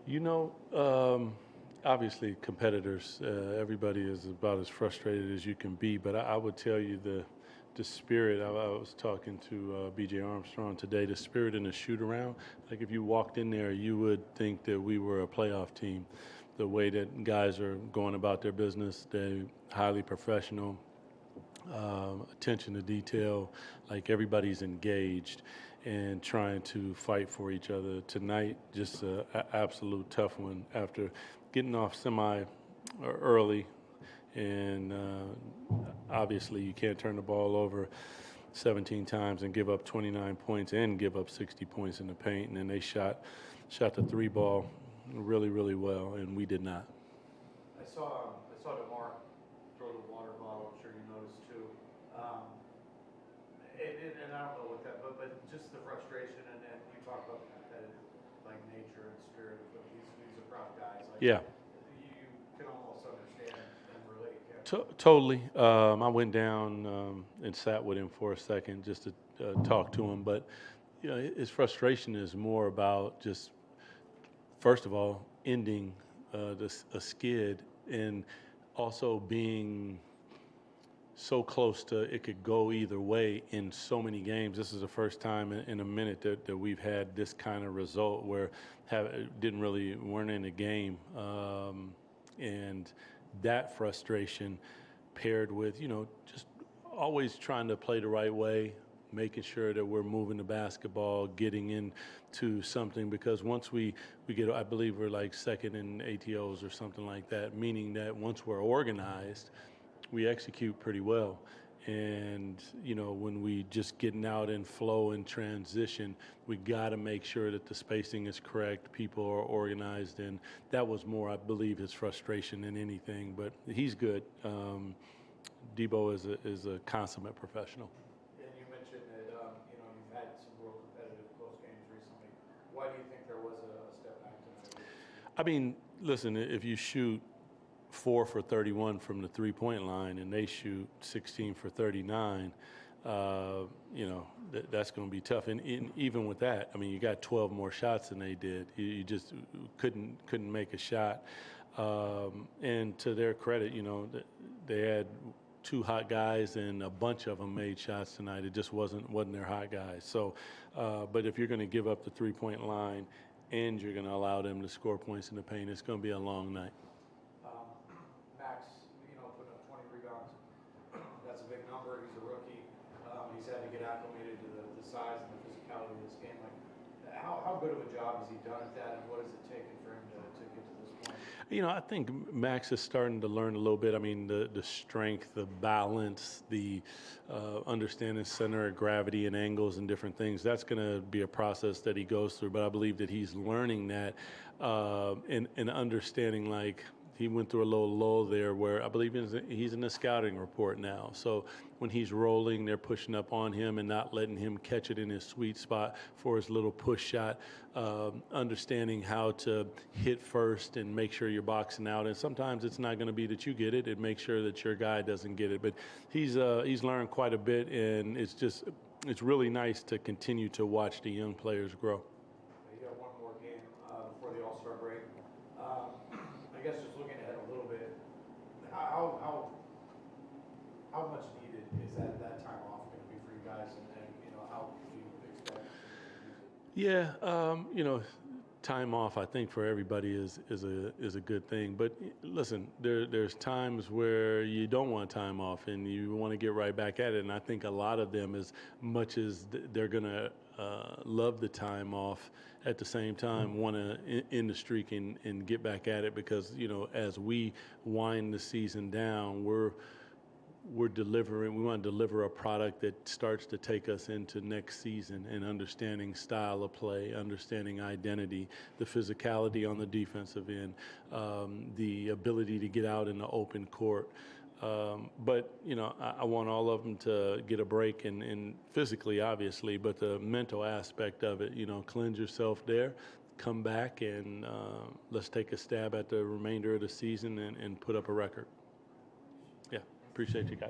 You know, obviously competitors, everybody is about as frustrated as you can be, but I would tell you the spirit. I was talking to BJ Armstrong today. The spirit in the shoot around. Like if you walked in there, you would think that we were a playoff team. The way that guys are going about their business, they highly professional, attention to detail, like everybody's engaged and trying to fight for each other. Tonight, just an absolute tough one after getting off semi early, and obviously you can't turn the ball over 17 times and give up 29 points and give up 60 points in the paint, and then they shot the three ball really, really well, and we did not. I saw DeMar throw the water bottle. I'm sure you noticed too. And I don't know what that, but just the frustration and you talk about the competitive like nature and spirit. But he's a proud guy. Like, Yeah. you can almost understand and relate. Totally. I went down and sat with him for a second just to talk to him, but his frustration is more about just first of all ending a skid and also being so close to it could go either way in so many games. This is the first time in a minute that we've had this kind of result where weren't in a game, and that frustration paired with just always trying to play the right way, making sure that we're moving the basketball, getting into something, because once we get, I believe we're like second in ATOs or something like that, meaning that once we're organized, we execute pretty well. And when we just getting out in flow and transition, we got to make sure that the spacing is correct, people are organized, and that was more, I believe, his frustration than anything. But he's good. Debo is a consummate professional. And you mentioned that you've had some real competitive close games recently. Why do you think there was a step back tonight? I mean, listen, if you shoot 4 for 31 from the three-point line and they shoot 16 for 39, that's going to be tough. And even with that, I mean, you got 12 more shots than they did. You just couldn't make a shot. And to their credit, they had two hot guys and a bunch of them made shots tonight. It just wasn't their hot guys. So, but if you're going to give up the three-point line and you're going to allow them to score points in the paint, it's going to be a long night. Max, putting up 20 rebounds, that's a big number. He's a rookie. He's had to get acclimated to the size and the physicality of this game. Like, how good of a job has he done at that, and what has it taken for him to get to this point? I think Max is starting to learn a little bit. I mean, the strength, the balance, the understanding center of gravity and angles and different things. That's going to be a process that he goes through. But I believe that he's learning that and understanding, like, he went through a little lull there where I believe he's in the scouting report now. So when he's rolling, they're pushing up on him and not letting him catch it in his sweet spot for his little push shot, understanding how to hit first and make sure you're boxing out. And sometimes it's not going to be that you get it. It makes sure that your guy doesn't get it. But he's learned quite a bit, and it's really nice to continue to watch the young players grow. You got one more game before the All-Star break. I guess just looking ahead a little bit, how much needed is that time off going to be for you guys, and how do you expect to use it? Yeah, time off I think for everybody is a good thing. But listen, there's times where you don't want time off and you want to get right back at it. And I think a lot of them, as much as they're gonna love the time off, at the same time want to end the streak and get back at it, because as we wind the season down, we're delivering. We want to deliver a product that starts to take us into next season, and understanding style of play, understanding identity, the physicality on the defensive end, the ability to get out in the open court. But I want all of them to get a break, and physically, obviously, but the mental aspect of it. Cleanse yourself there, come back, and let's take a stab at the remainder of the season and put up a record. Yeah, appreciate you guys.